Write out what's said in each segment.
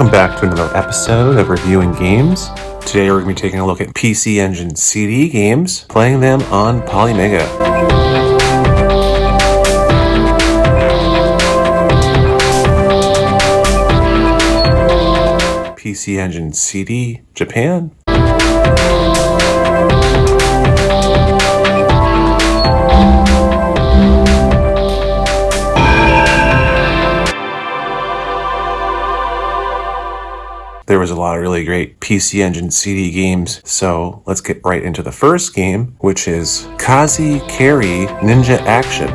Welcome back to another episode of Reviewing Games. Today we're going to be taking a look at PC Engine CD games, playing them on Polymega. PC Engine CD, Japan. There was a lot of really great PC Engine CD games, so let's get right into the first game, which is Kaze Kiri Ninja Action.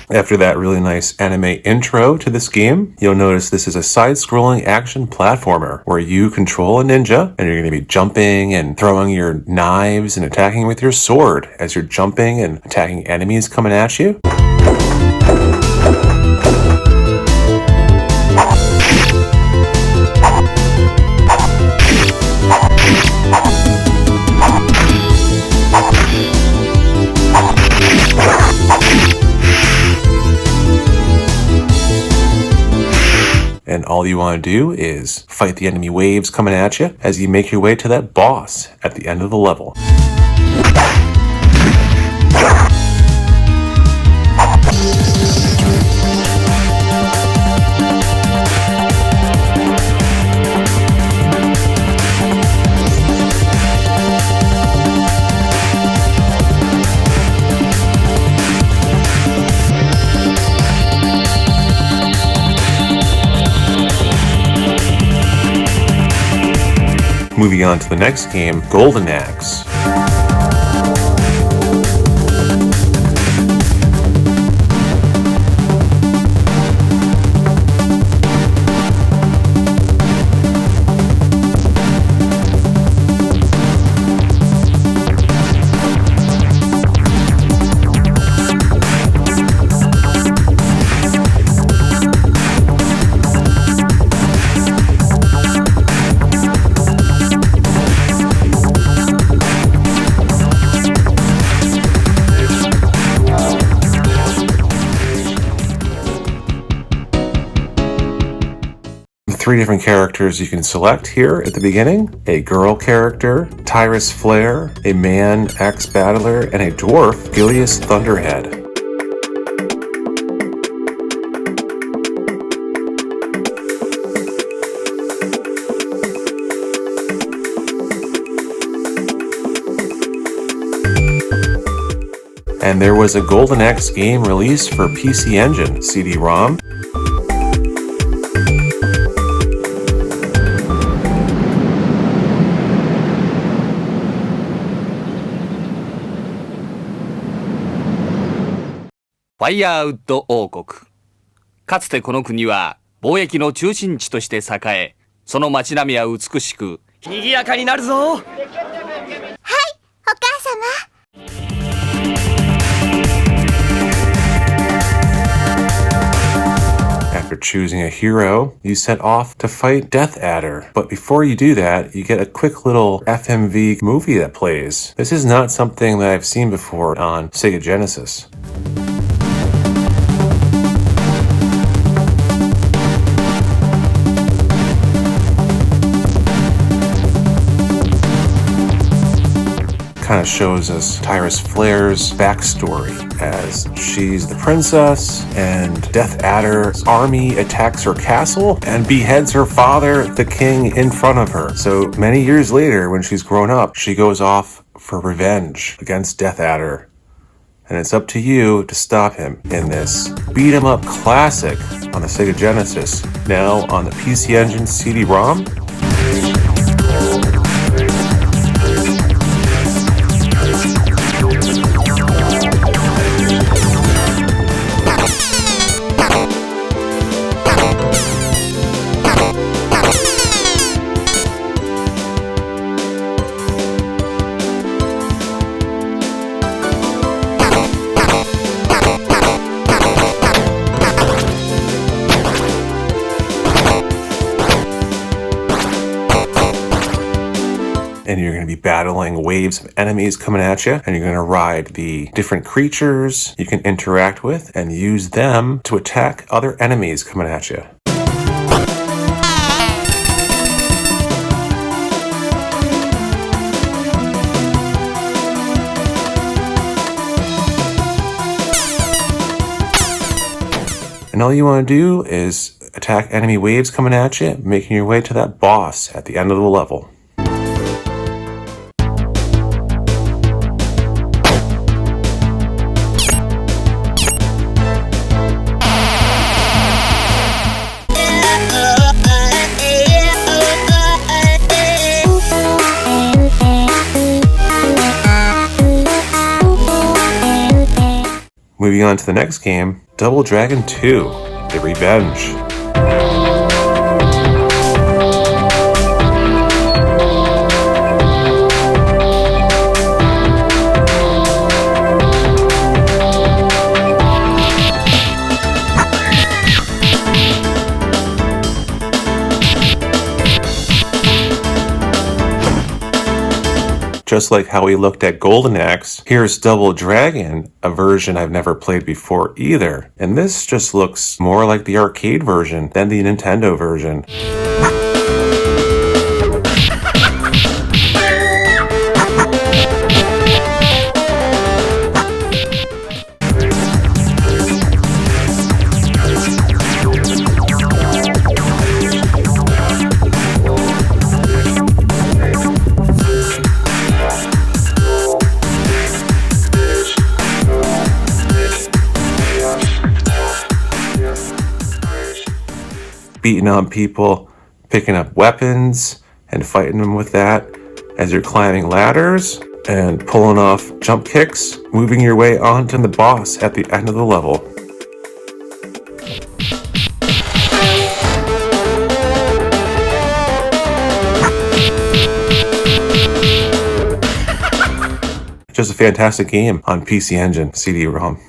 After that really nice anime intro to this game, you'll notice this is a side-scrolling action platformer where you control a ninja and you're going to be jumping and throwing your knives and attacking with your sword as you're jumping and attacking enemies coming at you. And all you want to do is fight the enemy waves coming at you as you make your way to that boss at the end of the level. Moving on to the next game, Golden Axe. Three different characters you can select here at the beginning. A girl character, Tyrus Flare, a man ex-battler, and a dwarf, Gilius Thunderhead. And there was a Golden Axe game released for PC Engine CD-ROM.ファイヤーウッド王国。かつてこの国は貿易の中心地として栄え、その街並みは美しく賑やかになるぞ。はい、お母様。After choosing a hero, you set off to fight Death Adder. But before you do that, you get a quick little FMV movie that plays. This is not something that I've seen before on Sega Genesis. kind of shows us Tyrus Flare's backstory as she's the princess, and Death Adder's army attacks her castle and beheads her father, the king, in front of her. So many years later, when she's grown up, she goes off for revenge against Death Adder. And it's up to you to stop him in this beat-em-up classic on the Sega Genesis, now on the PC Engine CD-ROM. And you're going to be battling waves of enemies coming at you, and you're going to ride the different creatures you can interact with and use them to attack other enemies coming at you. And all you want to do is attack enemy waves coming at you, making your way to that boss at the end of the level. Moving on to the next game, Double Dragon 2, The Revenge. Just like how we looked at Golden Axe, here's Double Dragon, a version I've never played before either. And this just looks more like the arcade version than the Nintendo version. Beating on people, picking up weapons, and fighting them with that as you're climbing ladders and pulling off jump kicks, moving your way onto the boss at the end of the level. Just a fantastic game on PC Engine CD-ROM.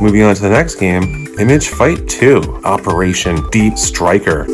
Moving on to the next game, Image Fight 2, Operation Deepstriker.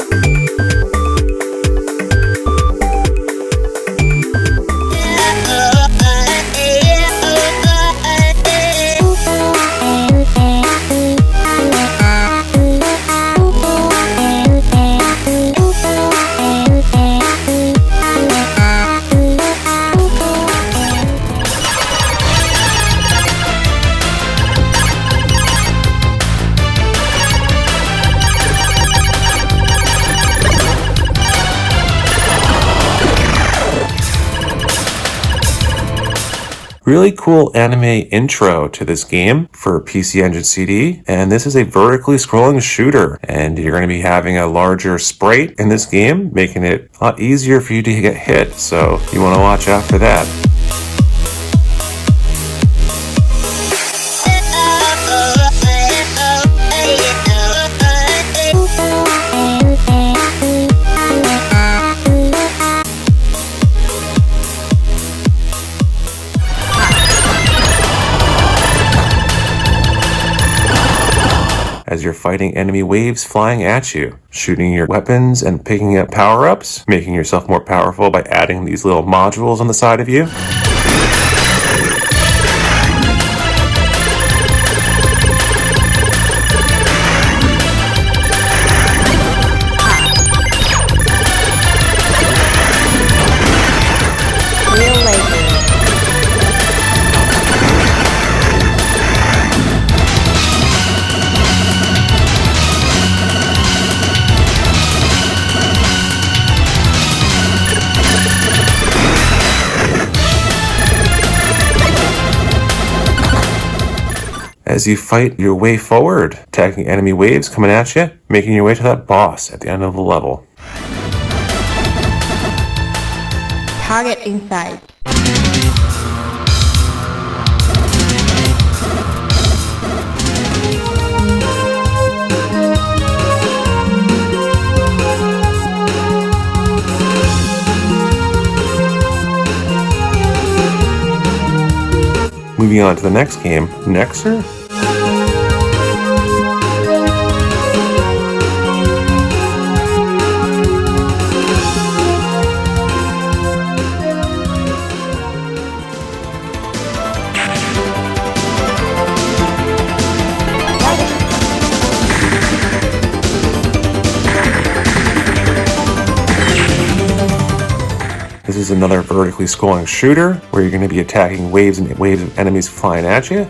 Really cool anime intro to this game for PC Engine CD, and this is a vertically scrolling shooter, and you're going to be having a larger sprite in this game, making it a lot easier for you to get hit, so you want to watch out for that. As you're fighting enemy waves flying at you, shooting your weapons and picking up power-ups, making yourself more powerful by adding these little modules on the side of you. as you fight your way forward, attacking enemy waves coming at you, making your way to that boss at the end of the level. Target inside. Moving on to the next game, Nexzr. This is another vertically scrolling shooter where you're going to be attacking waves and waves of enemies flying at you.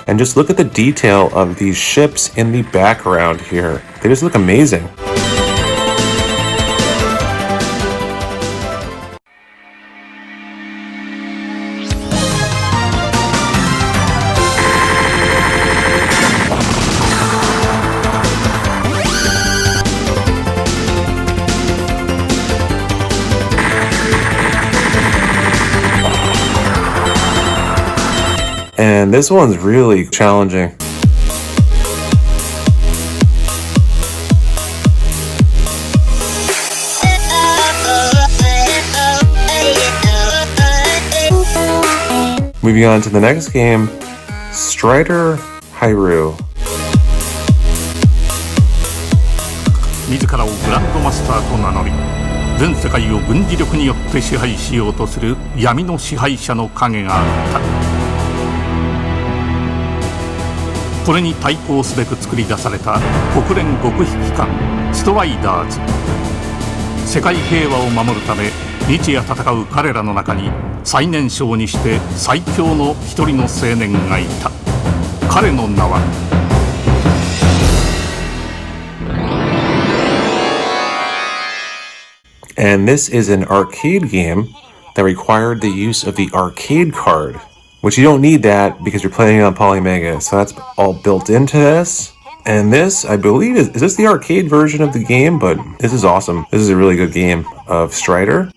And just look at the detail of these ships in the background here. They just look amazing. And this one's really challenging. Moving on to the next game, Strider Hiryuu. 自らをグランドマスターと名乗り、全世界を軍事力によって支配しようとする闇の支配者の影があった。これに対抗すべく作り出された国連極秘機関ストライダーズ。世界平和を守るため日夜戦う彼らの中に最年少にして最強の一人の青年がいた。彼の名はAnd this is an arcade game that required the use of the arcade card, which you don't need that because you're playing on Polymega, so that's all built into this. And this, I believe, is this the arcade version of the game? But this is awesome. This is a really good game of Strider.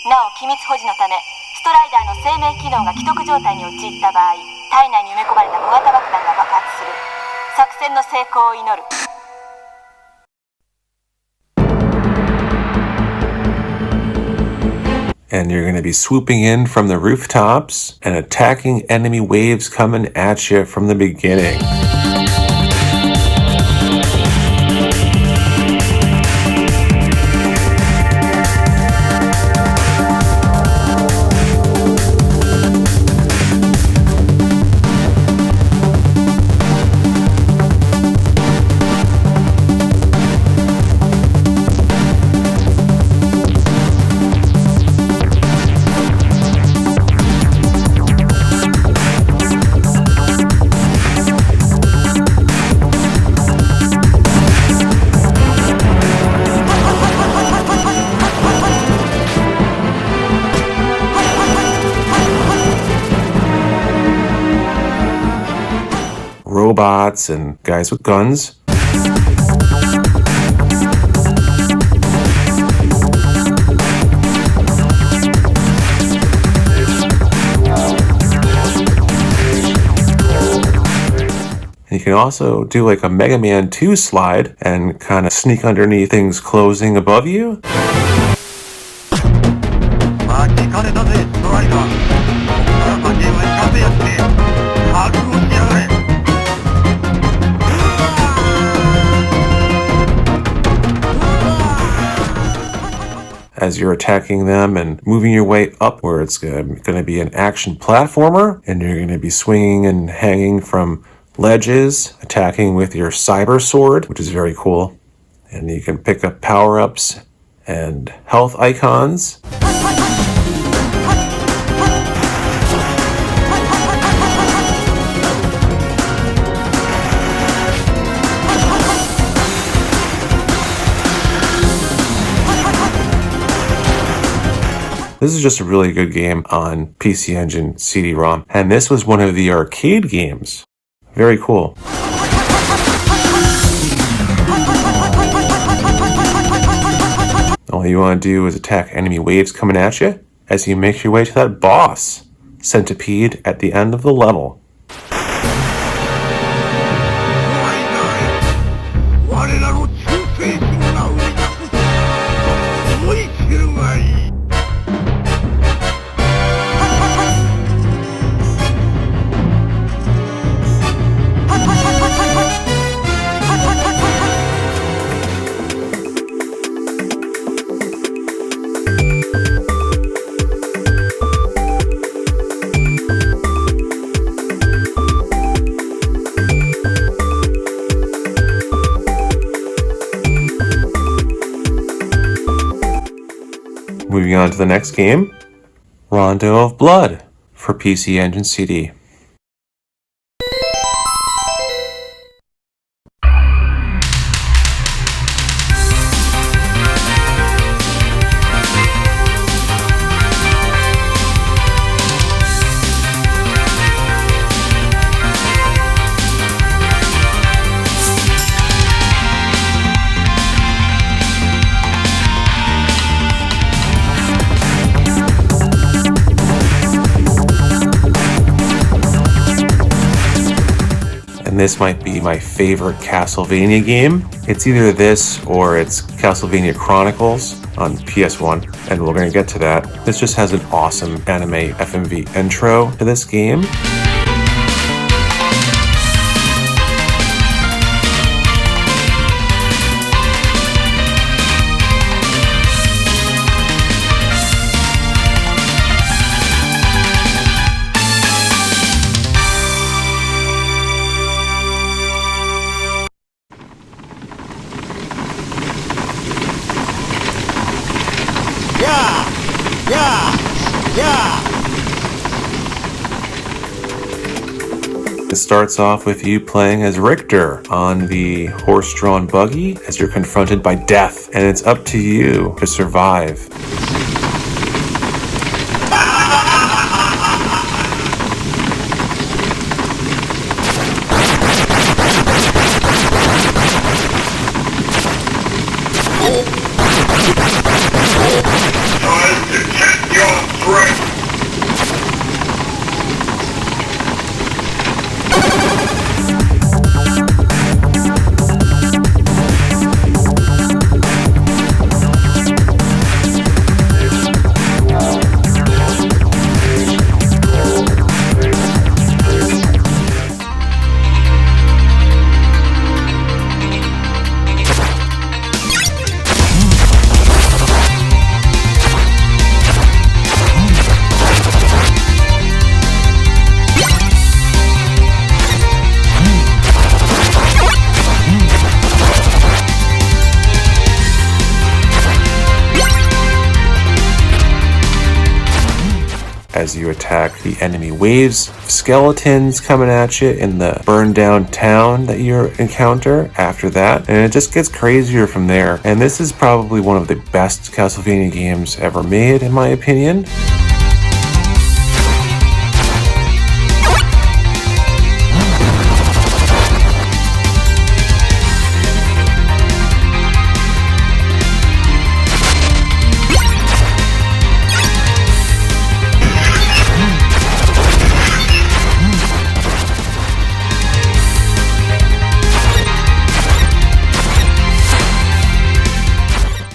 なお機密保持のためストライダーの生命機能が既得状態に陥った場合、体内に埋め込まれた小型爆弾が爆発する。作戦の成功を祈る。And you're going to be swooping in from the rooftops and attacking enemy waves coming at you from the beginning. Robots and guys with guns. You can also do like a Mega Man 2 slide and kind of sneak underneath things closing above you. As you're attacking them and moving your way up where it's going to be an action platformer, and you're going to be swinging and hanging from ledges, attacking with your cyber sword, which is very cool. And you can pick up power-ups and health icons. This is just a really good game on PC Engine CD-ROM, and this was one of the arcade games. Very cool. All you want to do is attack enemy waves coming at you as you make your way to that boss, Centipede, at the end of the level. Moving on to the next game, Rondo of Blood for PC Engine CD. And this might be my favorite Castlevania game. It's either this or it's Castlevania Chronicles on PS1, and we're going to get to that. This just has an awesome anime FMV intro to this game. It starts off with you playing as Richter on the horse-drawn buggy as you're confronted by death, and it's up to you to survive. As you attack the enemy waves, skeletons coming at you in the burned down town that you encounter after that, and it just gets crazier from there. And this is probably one of the best Castlevania games ever made, in my opinion.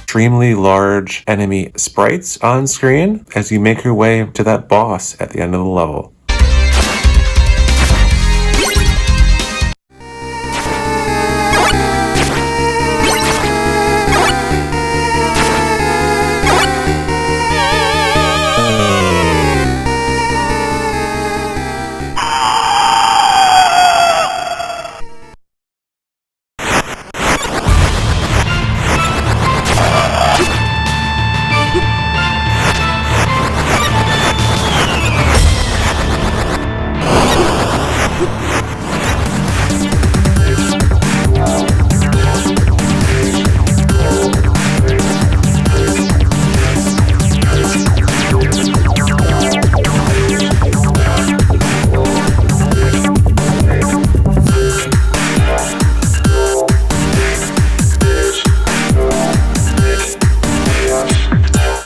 Extremely large enemy sprites on screen as you make your way to that boss at the end of the level.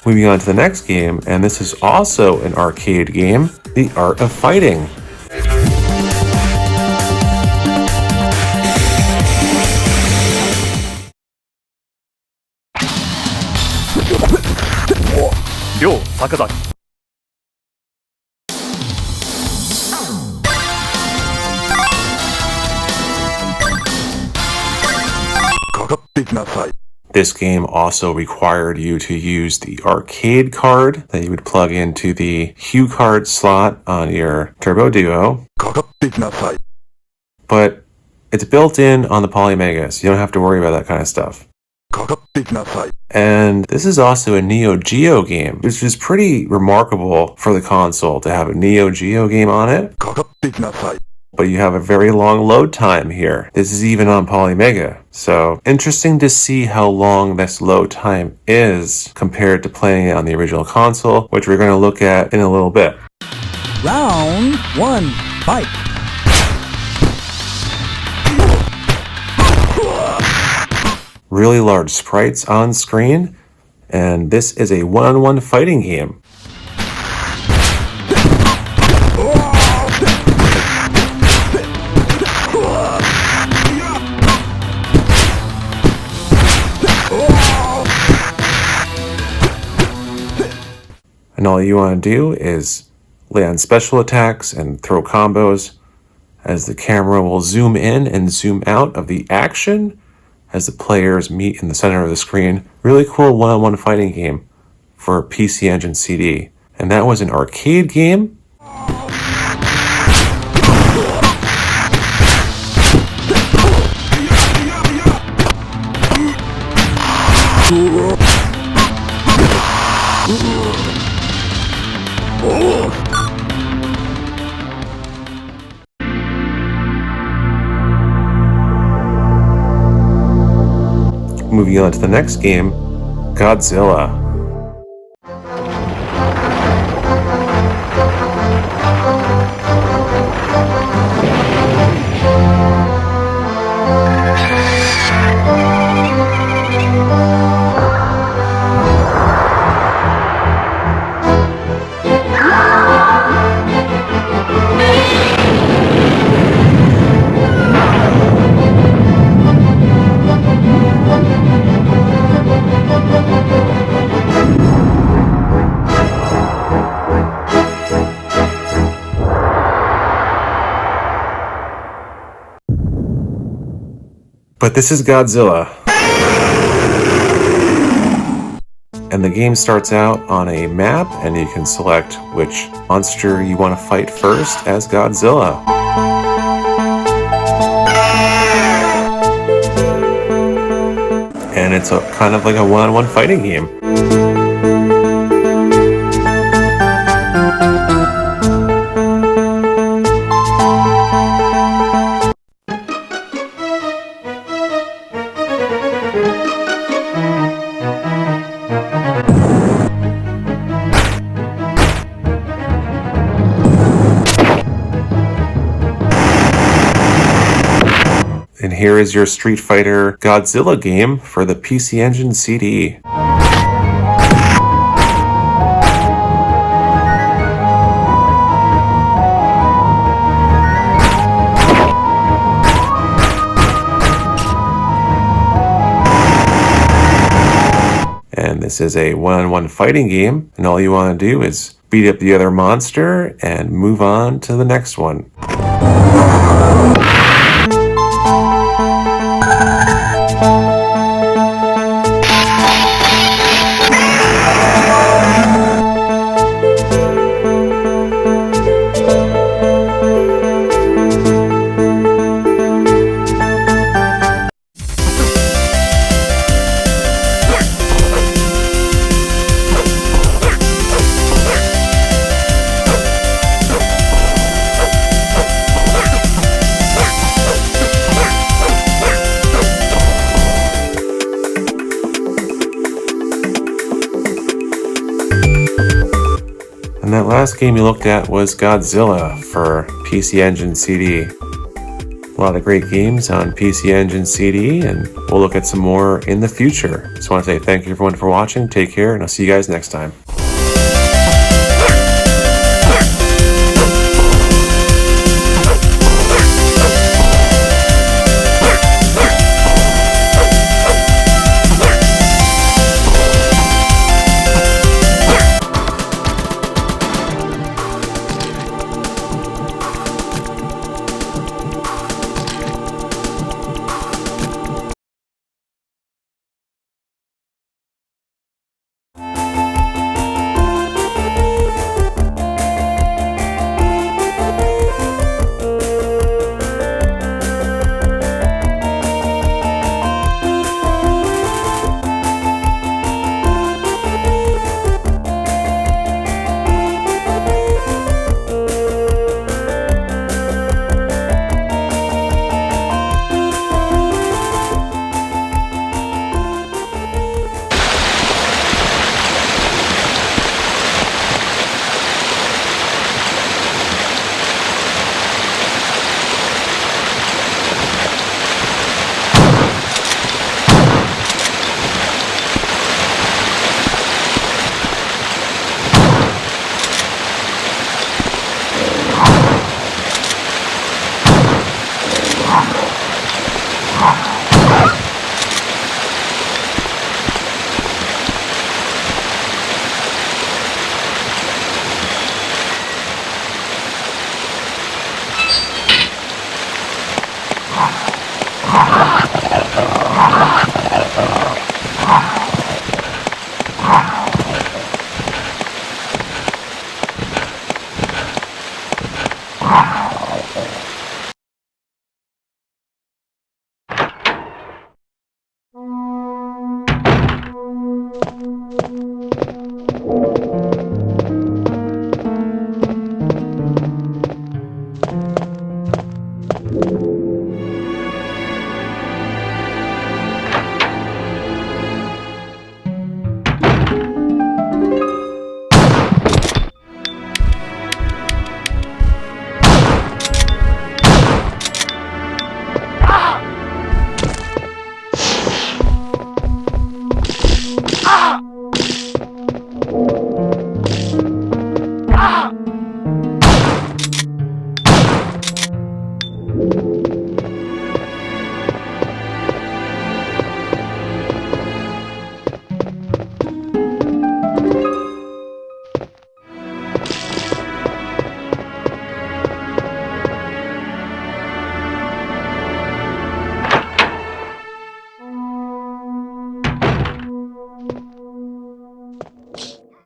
Moving on to the next game, and this is also an arcade game, The Art of Fighting. Ryo Sakazaki. かかってきなさい。 This game also required you to use the arcade card that you would plug into the Hiryuu card slot on your Turbo Duo, かかってきなさい。 but it's built in on the Polymega, so you don't have to worry about that kind of stuff. かかってきなさい。 And this is also a Neo Geo game, which is pretty remarkable for the console to have a Neo Geo game on it. かかってきなさい。 But you have a very long load time here. This is even on Polymega. So interesting to see how long this load time is compared to playing it on the original console, which we're going to look at in a little bit. Round 1, fight! Really large sprites on screen, and this is a one-on-one fighting game. And all you want to do is land special attacks and throw combos as the camera will zoom in and zoom out of the action as the players meet in the center of the screen. Really cool one-on-one fighting game for PC Engine CD. And that was an arcade game. Moving on to the next game, Godzilla. But this is Godzilla. And the game starts out on a map, and you can select which monster you want to fight first as Godzilla. And it's kind of like a one-on-one fighting game. And here is your Street Fighter Godzilla game for the PC Engine CD. And this is a one-on-one fighting game, and all you want to do is beat up the other monster and move on to the next one. And that last game you looked at was Godzilla for PC Engine CD. A lot of great games on PC Engine CD, and we'll look at some more in the future. Just want to say thank you everyone for watching. Take care, and I'll see you guys next time.